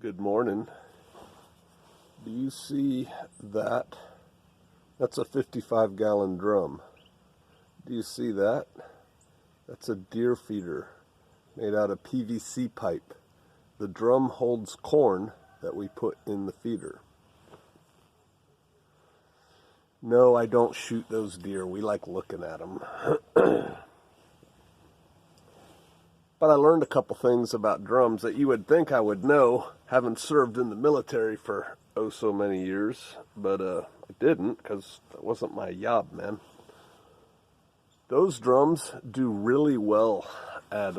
Good morning. Do you see that? That's a 55-gallon drum. Do you see that? That's a deer feeder made out of PVC pipe. The drum holds corn that we put in the feeder. No, I don't shoot those deer. We like looking at them. But I learned a couple things about drums that you would think I would know, having served in the military for oh so many years, but I didn't, because that wasn't my job, man. Those drums do really well at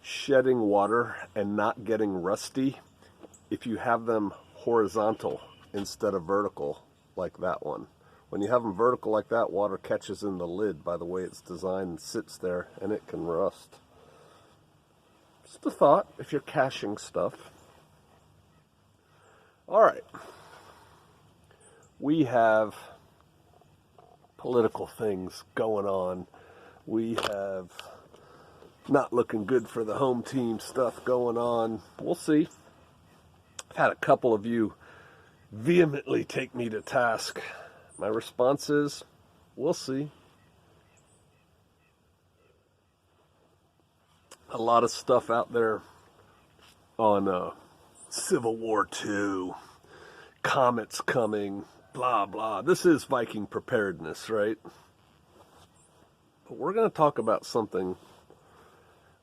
shedding water and not getting rusty if you have them horizontal instead of vertical like that one. When you have them vertical like that, water catches in the lid by the way it's designed and sits there, and it can rust. Just a thought if you're caching stuff. All right. We have political things going on. We have not looking good for the home team stuff going on. We'll see. I've had a couple of you vehemently take me to task. My response is, we'll see. A lot of stuff out there on Civil War II, comets coming, blah, blah. This is Viking preparedness, right? But we're going to talk about something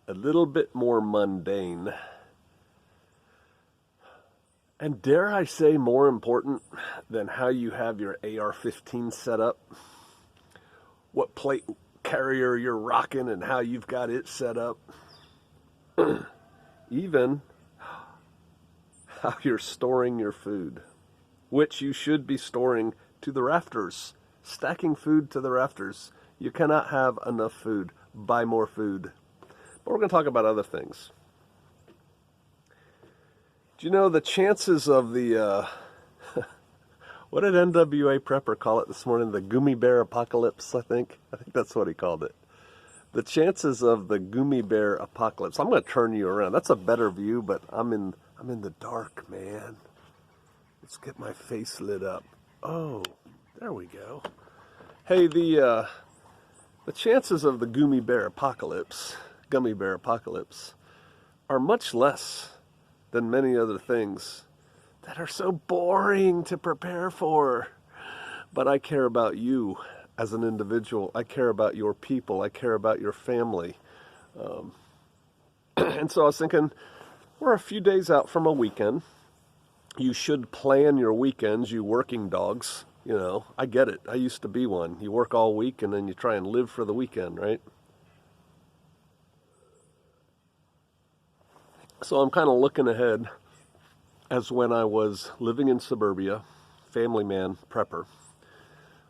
a little bit more mundane. And dare I say more important than how you have your AR-15 set up, what plate carrier you're rocking and how you've got it set up, even how you're storing your food, which you should be storing to the rafters, stacking food to the rafters. You cannot have enough food. Buy more food. But we're going to talk about other things. Do you know the chances of the, what did NWA Prepper call it this morning? The gummi bear apocalypse, I think. I think that's what he called it. The chances of the gummi bear apocalypse. I'm going to turn you around. That's a better view, but I'm in the dark, man. Let's get my face lit up. Oh, there we go. Hey, the chances of the gummi bear apocalypse are much less than many other things that are so boring to prepare for. But I care about you as an individual. I care about your people. I care about your family. And so I was thinking, we're a few days out from a weekend. You should plan your weekends, you working dogs. You know, I get it. I used to be one. You work all week and then you try and live for the weekend, right? So I'm kind of looking ahead as when I was living in suburbia, family man, prepper.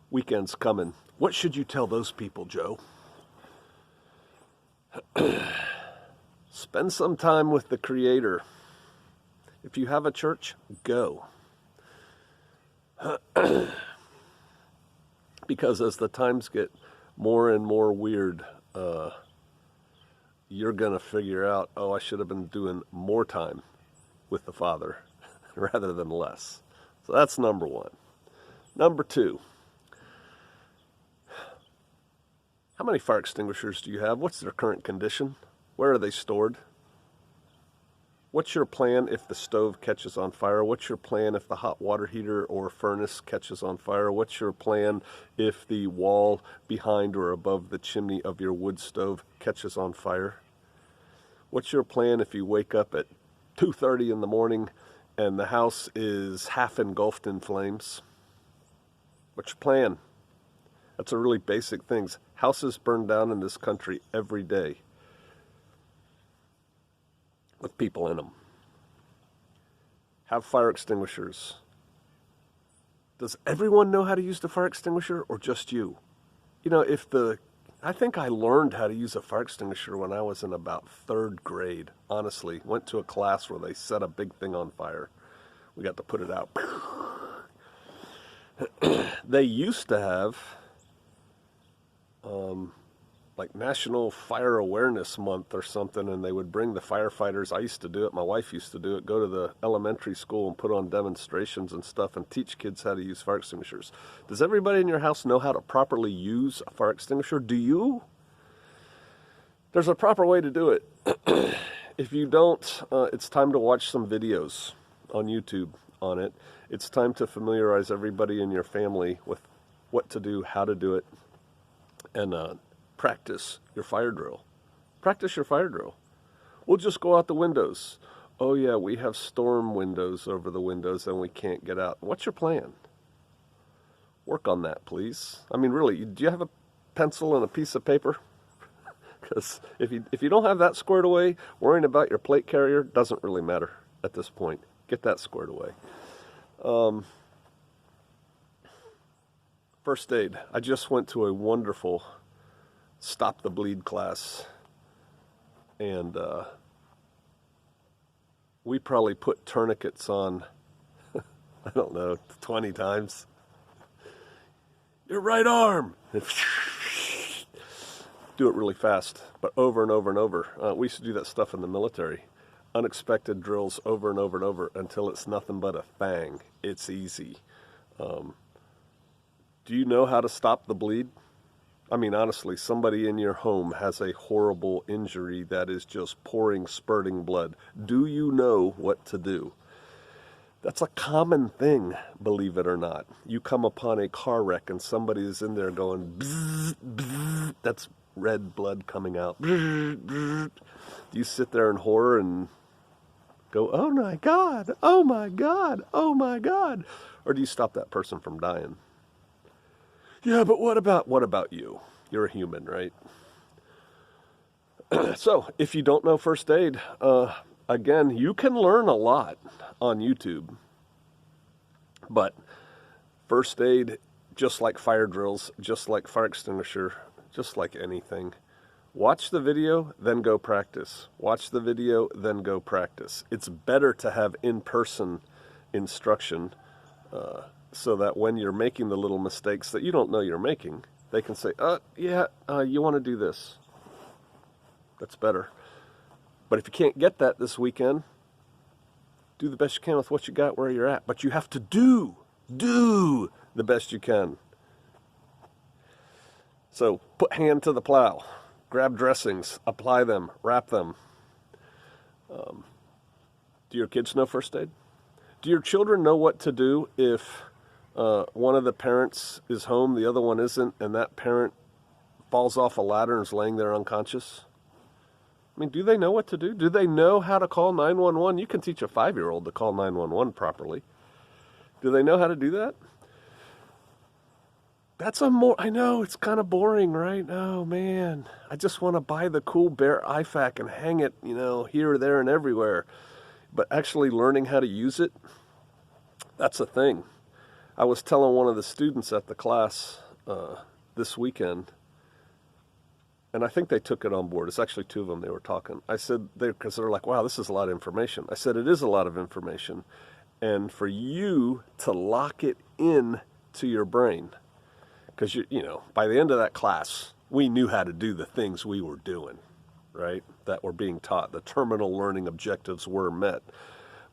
Weekends coming. What should you tell those people, Joe? Spend some time with the Creator. If you have a church, go. Because as the times get more and more weird, you're going to figure out, oh, I should have been doing more time with the Father rather than less. So that's number one. Number two, how many fire extinguishers do you have? What's their current condition? Where are they stored? What's your plan if the stove catches on fire? What's your plan if the hot water heater or furnace catches on fire? What's your plan if the wall behind or above the chimney of your wood stove catches on fire? What's your plan if you wake up at 2:30 in the morning and the house is half engulfed in flames? What's your plan? That's a really basic things. Houses burn down in this country every day with people in them. Have fire extinguishers. Does everyone know how to use the fire extinguisher or just you? You know, I think I learned how to use a fire extinguisher when I was in about 3rd grade, honestly. Went to a class where they set a big thing on fire. We got to put it out. They used to have like National Fire Awareness Month or something, and they would bring the firefighters. I used to do it. My wife used to do it. Go to the elementary school and put on demonstrations and stuff and teach kids how to use fire extinguishers. Does everybody in your house know how to properly use a fire extinguisher? Do you? There's a proper way to do it. If you don't, it's time to watch some videos on YouTube on it. It's time to familiarize everybody in your family with what to do, how to do it, and practice your fire drill. Practice your fire drill. We'll just go out the windows. Oh yeah, we have storm windows over the windows and we can't get out. What's your plan? Work on that, please. I mean, really, do you have a pencil and a piece of paper? Because if you don't have that squared away, worrying about your plate carrier doesn't really matter at this point. Get that squared away. First aid. I just went to a wonderful Stop the Bleed class, and we probably put tourniquets on, I don't know, 20 times. Your right arm! Do it really fast, but over and over and over. We used to do that stuff in the military. Unexpected drills over and over and over until it's nothing but a thang. It's easy. Do you know how to stop the bleed? I mean, honestly, somebody in your home has a horrible injury that is just pouring, spurting blood. Do you know what to do? That's a common thing, believe it or not. You come upon a car wreck and somebody is in there going, bzz, bzz, that's red blood coming out. Bzz, bzz. Do you sit there in horror and go, oh my God, oh my God, oh my God? Or do you stop that person from dying? Yeah, but what about you? You're a human, right? So, if you don't know first aid, again, you can learn a lot on YouTube. But first aid, just like fire drills, just like fire extinguisher, just like anything, watch the video, then go practice. Watch the video, then go practice. It's better to have in-person instruction, so that when you're making the little mistakes that you don't know you're making, they can say, you want to do this. That's better. But if you can't get that this weekend, do the best you can with what you got where you're at. But you have to do the best you can. So put hand to the plow. Grab dressings, apply them, wrap them. Do your kids know first aid? Do your children know what to do if one of the parents is home, the other one isn't, and that parent falls off a ladder and is laying there unconscious? I mean, do they know what to do? Do they know how to call 911? You can teach a 5-year-old to call 911 properly. Do they know how to do that? I know, it's kind of boring, right? Oh, man. I just want to buy the cool Bear IFAC and hang it, here, there, and everywhere. But actually learning how to use it, that's a thing. I was telling one of the students at the class this weekend, and I think they took it on board. It's actually 2 of them they were talking. I said, because they're like, wow, this is a lot of information. I said, it is a lot of information. And for you to lock it in to your brain, because, by the end of that class, we knew how to do the things we were doing, right, that were being taught. The terminal learning objectives were met.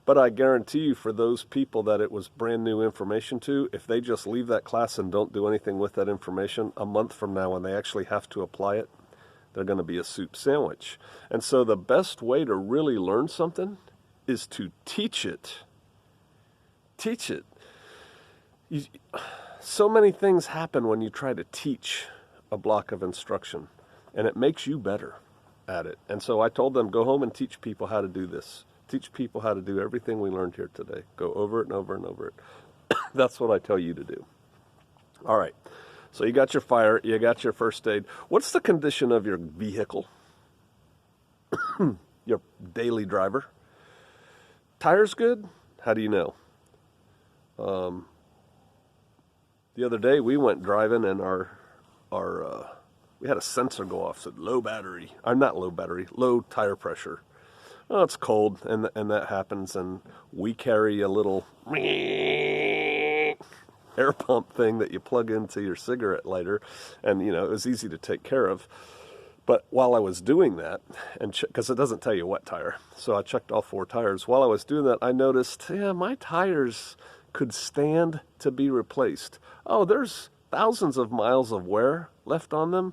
But I guarantee you, for those people that it was brand new information to, if they just leave that class and don't do anything with that information, a month from now when they actually have to apply it, they're going to be a soup sandwich. And so the best way to really learn something is to teach it. Teach it. So many things happen when you try to teach a block of instruction, and it makes you better at it. And so I told them, go home and teach people how to do this. Teach people how to do everything we learned here today. Go over it and over and over it. That's what I tell you to do. All right. So you got your fire, you got your first aid. What's the condition of your vehicle? Your daily driver? Tires good? How do you know? The other day we went driving and we had a sensor go off, said low battery. Not low battery, low tire pressure. Oh, it's cold, and that happens, and we carry a little air pump thing that you plug into your cigarette lighter, and, it was easy to take care of. But while I was doing that, and because it doesn't tell you what tire, so I checked all 4 tires. While I was doing that, I noticed, yeah, my tires could stand to be replaced. Oh, there's thousands of miles of wear left on them,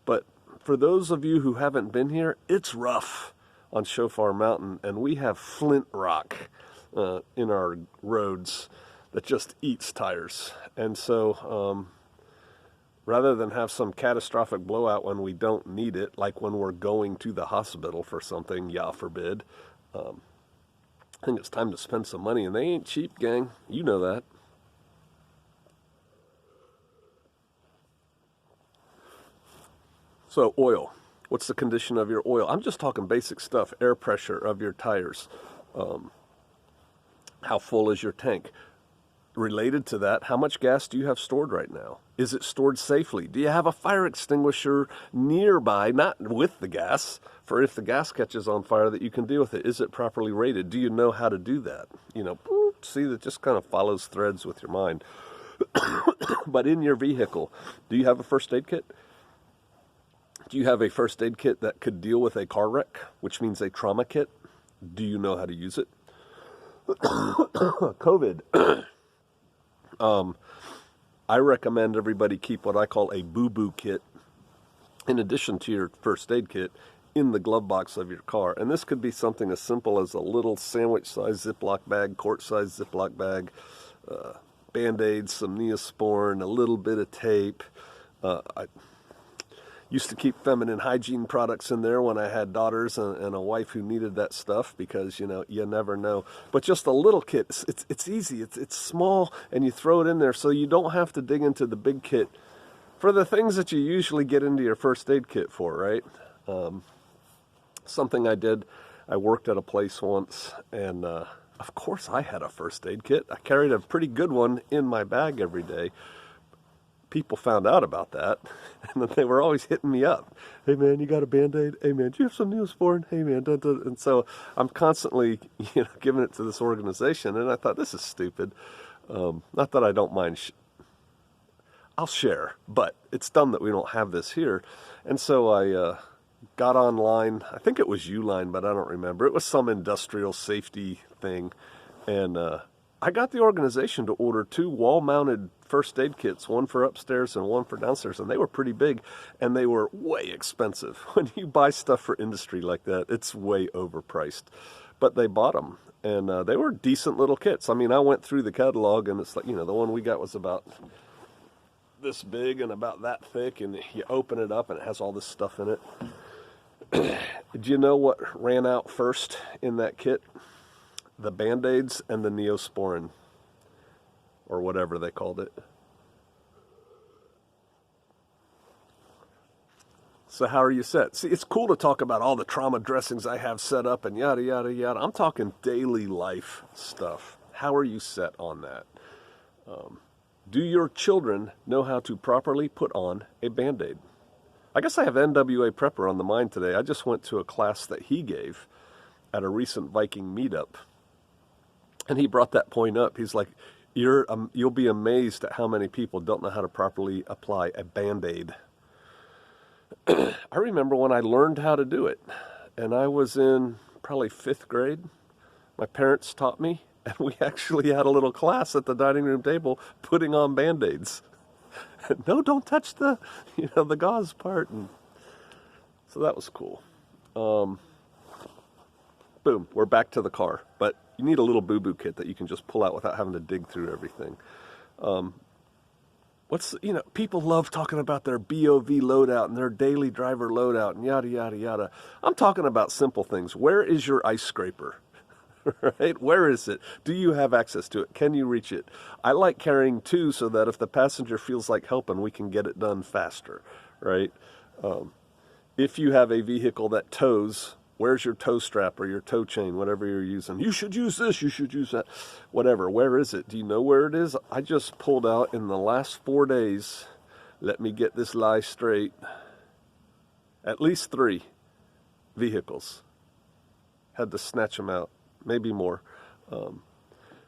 but for those of you who haven't been here, it's rough on Shofar Mountain, and we have flint rock in our roads that just eats tires. And so rather than have some catastrophic blowout when we don't need it, like when we're going to the hospital for something, Yah forbid, I think it's time to spend some money, and they ain't cheap, gang. You know that. So oil. What's the condition of your oil? I'm just talking basic stuff. Air pressure of your tires. How full is your tank? Related to that, how much gas do you have stored right now? Is it stored safely? Do you have a fire extinguisher nearby, not with the gas, for if the gas catches on fire that you can deal with it? Is it properly rated? Do you know how to do that? You know, see, that just kind of follows threads with your mind. But in your vehicle, do you have a first aid kit? Do you have a first aid kit that could deal with a car wreck, which means a trauma kit? Do you know how to use it? COVID. I recommend everybody keep what I call a boo-boo kit in addition to your first aid kit in the glove box of your car. And this could be something as simple as a little sandwich-sized Ziploc bag, quart-sized Ziploc bag, Band-Aids, some Neosporin, a little bit of tape. I used to keep feminine hygiene products in there when I had daughters and a wife who needed that stuff because, you know, you never know. But just a little kit, it's easy, it's small, and you throw it in there so you don't have to dig into the big kit for the things that you usually get into your first aid kit for, right? Something I did, I worked at a place once, and of course I had a first aid kit. I carried a pretty good one in my bag every day. People found out about that, and then they were always hitting me up. Hey man, you got a Band-Aid? Hey man, do you have some Neosporin? Hey man, dun, dun. And so I'm constantly, giving it to this organization, and I thought, this is stupid. Not that I don't mind, I'll share, but it's dumb that we don't have this here. And so I got online, I think it was Uline, but I don't remember. It was some industrial safety thing, and I got the organization to order 2 wall-mounted first aid kits, one for upstairs and one for downstairs, and they were pretty big, and they were way expensive. When you buy stuff for industry like that, it's way overpriced. But they bought them, and they were decent little kits. I mean, I went through the catalog, and it's like, the one we got was about this big and about that thick, and you open it up, and it has all this stuff in it. Do you know what ran out first in that kit? The Band-Aids and the Neosporin, or whatever they called it. So how are you set? See, it's cool to talk about all the trauma dressings I have set up and yada, yada, yada. I'm talking daily life stuff. How are you set on that? Do your children know how to properly put on a Band-Aid? I guess I have NWA Prepper on the mind today. I just went to a class that he gave at a recent Viking meetup. And he brought that point up. He's like, you'll be amazed at how many people don't know how to properly apply a Band-Aid. I remember when I learned how to do it, and I was in probably 5th grade. My parents taught me, and we actually had a little class at the dining room table putting on Band-Aids. No, don't touch the gauze part. And so that was cool. Boom, we're back to the car. But you need a little boo-boo kit that you can just pull out without having to dig through everything. People love talking about their BOV loadout and their daily driver loadout and yada, yada, yada. I'm talking about simple things. Where is your ice scraper? Right? Where is it? Do you have access to it? Can you reach it? I like carrying 2 so that if the passenger feels like helping, we can get it done faster, right? If you have a vehicle that tows, where's your tow strap or your tow chain, whatever you're using? You should use this, you should use that, whatever. Where is it? Do you know where it is? I just pulled out in the last 4 days, let me get this lie straight, at least 3 vehicles. Had to snatch them out, maybe more.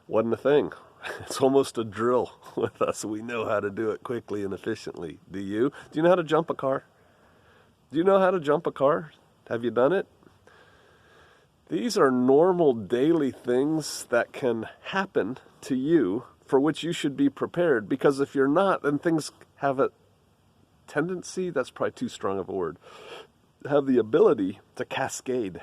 Wasn't a thing. It's almost a drill with us. We know how to do it quickly and efficiently. Do you? Do you know how to jump a car? Do you know how to jump a car? Have you done it? These are normal daily things that can happen to you for which you should be prepared, because if you're not, then things have a tendency, that's probably too strong of a word, have the ability to cascade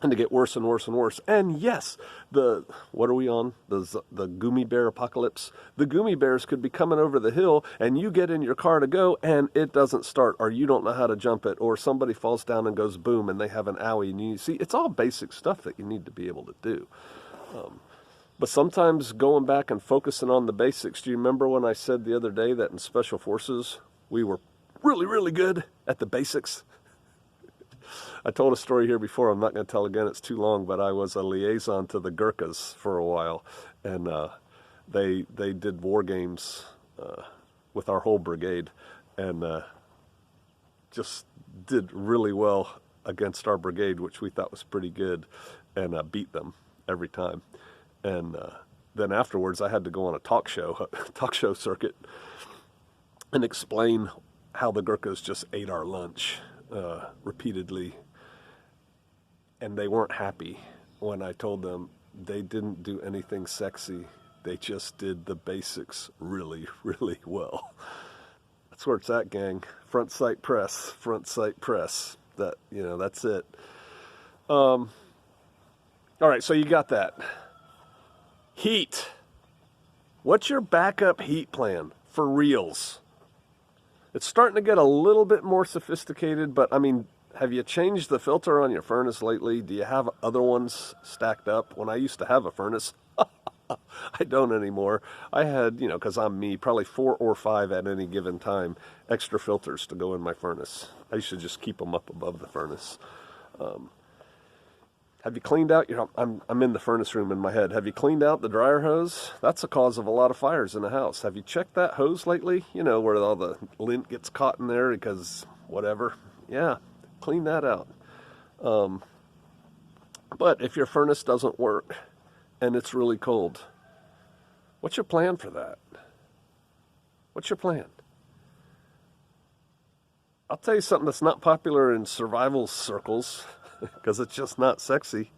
and to get worse and worse and worse. And yes, what are we on? The gummi bear apocalypse. The gummi bears could be coming over the hill and you get in your car to go and it doesn't start, or you don't know how to jump it, or somebody falls down and goes boom and they have an owie. And you see, it's all basic stuff that you need to be able to do. But sometimes going back and focusing on the basics. Do you remember when I said the other day that in Special Forces we were really, really good at the basics? I told a story here before. I'm not going to tell again. It's too long. But I was a liaison to the Gurkhas for a while, and they did war games with our whole brigade, and just did really well against our brigade, which we thought was pretty good, and beat them every time. And then afterwards, I had to go on a talk show circuit, and explain how the Gurkhas just ate our lunch repeatedly. And they weren't happy when I told them they didn't do anything sexy. They just did the basics really, really well. That's where it's at, gang. Front sight press, front sight press. That's it. All right, so you got that. Heat. What's your backup heat plan for reals? It's starting to get a little bit more sophisticated, but I mean, have you changed the filter on your furnace lately? Do you have other ones stacked up? When I used to have a furnace, I don't anymore. I had, because I'm me, probably 4 or 5 at any given time, extra filters to go in my furnace. I used to just keep them up above the furnace. Have you cleaned out I'm in the furnace room in my head. Have you cleaned out the dryer hose? That's a cause of a lot of fires in the house. Have you checked that hose lately? Where all the lint gets caught in there because whatever. Yeah, clean that out. But if your furnace doesn't work and it's really cold, what's your plan for that? What's your plan? I'll tell you something that's not popular in survival circles, because it's just not sexy.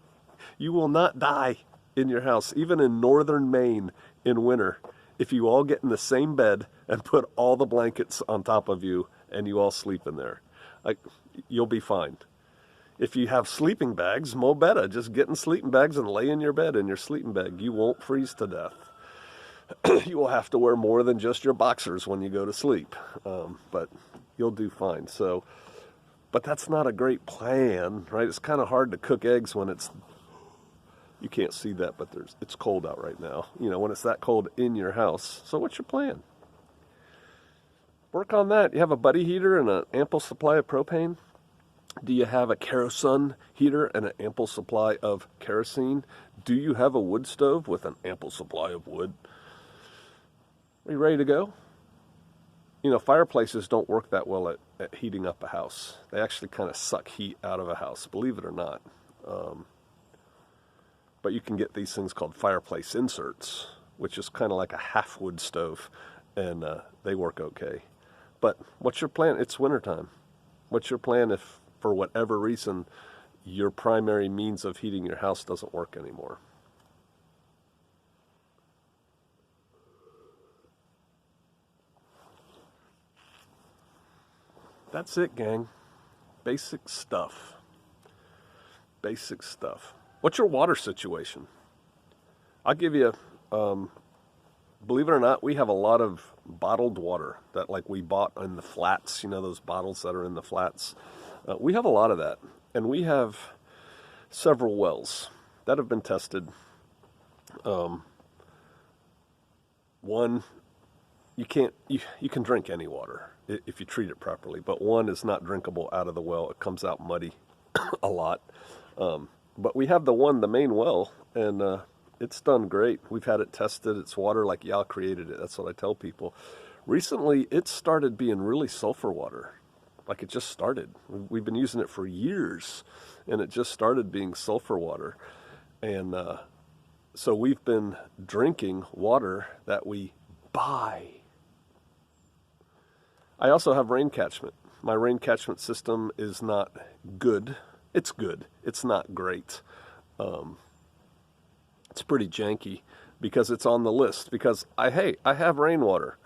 You will not die in your house, even in northern Maine in winter, if you all get in the same bed and put all the blankets on top of you and you all sleep in there. You'll be fine. If you have sleeping bags, mo better. Just get in sleeping bags and lay in your bed in your sleeping bag. You won't freeze to death. You will have to wear more than just your boxers when you go to sleep, but you'll do fine. But that's not a great plan, right? It's kind of hard to cook eggs when you can't see that, but it's cold out right now. When it's that cold in your house. So what's your plan? Work on that. You have a buddy heater and an ample supply of propane? Do you have a kerosene heater and an ample supply of kerosene? Do you have a wood stove with an ample supply of wood? Are you ready to go? Fireplaces don't work that well at heating up a house. They actually kind of suck heat out of a house, believe it or not. But you can get these things called fireplace inserts, which is kind of like a half wood stove, and they work okay. But what's your plan? It's wintertime. What's your plan if, for whatever reason, your primary means of heating your house doesn't work anymore? That's it, gang. Basic stuff. Basic stuff. What's your water situation? I'll give you, believe it or not, we have a lot of bottled water that we bought in the flats, those bottles that are in the flats. We have a lot of that. And we have several wells that have been tested. One, you can drink any water if you treat it properly, but one is not drinkable out of the well. It comes out muddy a lot. But we have the main well, and it's done great. We've had it tested. It's water like Yah created it. That's what I tell people. Recently, it started being really sulfur water. It just started. We've been using it for years, and it just started being sulfur water. And so we've been drinking water that we buy. I also have rain catchment. My rain catchment system is not good. It's good. It's not great. It's pretty janky because it's on the list. Because I have rainwater,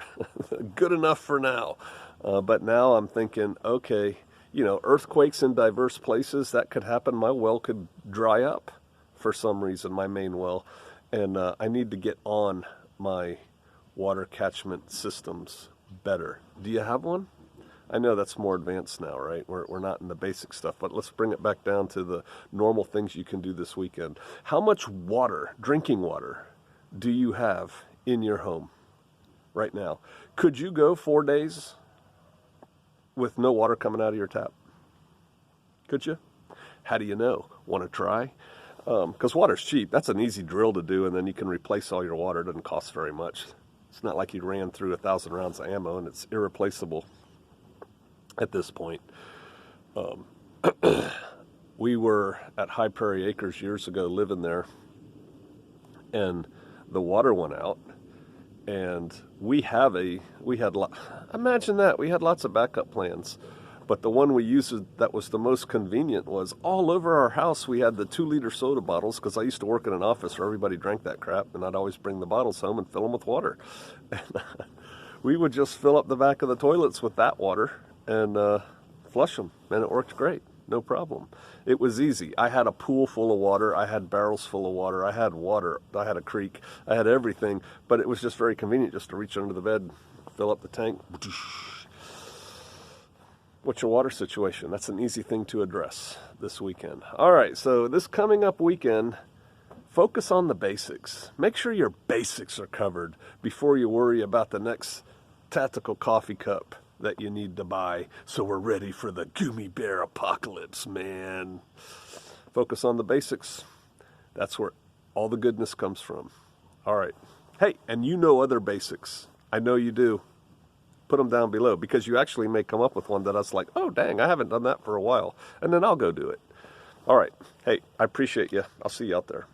good enough for now. But now I'm thinking, okay, you know, earthquakes in diverse places, that could happen. My well could dry up for some reason, my main well, and I need to get on my water catchment systems better. Do you have one? I know that's more advanced now, right? We're not in the basic stuff, but let's bring it back down to the normal things you can do this weekend. How much water, drinking water, do you have in your home right now? Could you go 4 days with no water coming out of your tap? Could you? How do you know? Want to try? Because water's cheap. That's an easy drill to do, and then you can replace all your water. It doesn't cost very much. It's not like you ran through 1,000 rounds of ammo, and it's irreplaceable at this point. We were at High Prairie Acres years ago living there, and the water went out, and imagine that, we had lots of backup plans, but the one we used that was the most convenient was all over our house. We had the 2-liter soda bottles, because I used to work in an office where everybody drank that crap, and I'd always bring the bottles home and fill them with water. And we would just fill up the back of the toilets with that water and flush them, and it worked great, no problem. It was easy. I had a pool full of water, I had barrels full of water, I had a creek, I had everything, but it was just very convenient just to reach under the bed, fill up the tank. What's your water situation? That's an easy thing to address this weekend. All right, so this coming up weekend, focus on the basics. Make sure your basics are covered before you worry about the next tactical coffee cup that you need to buy, so we're ready for the gummy bear apocalypse, man. Focus on the basics. That's where all the goodness comes from. All right. Hey, and you know other basics. I know you do. Put them down below, because you actually may come up with one that I was like, oh, dang, I haven't done that for a while. And then I'll go do it. All right. Hey, I appreciate you. I'll see you out there.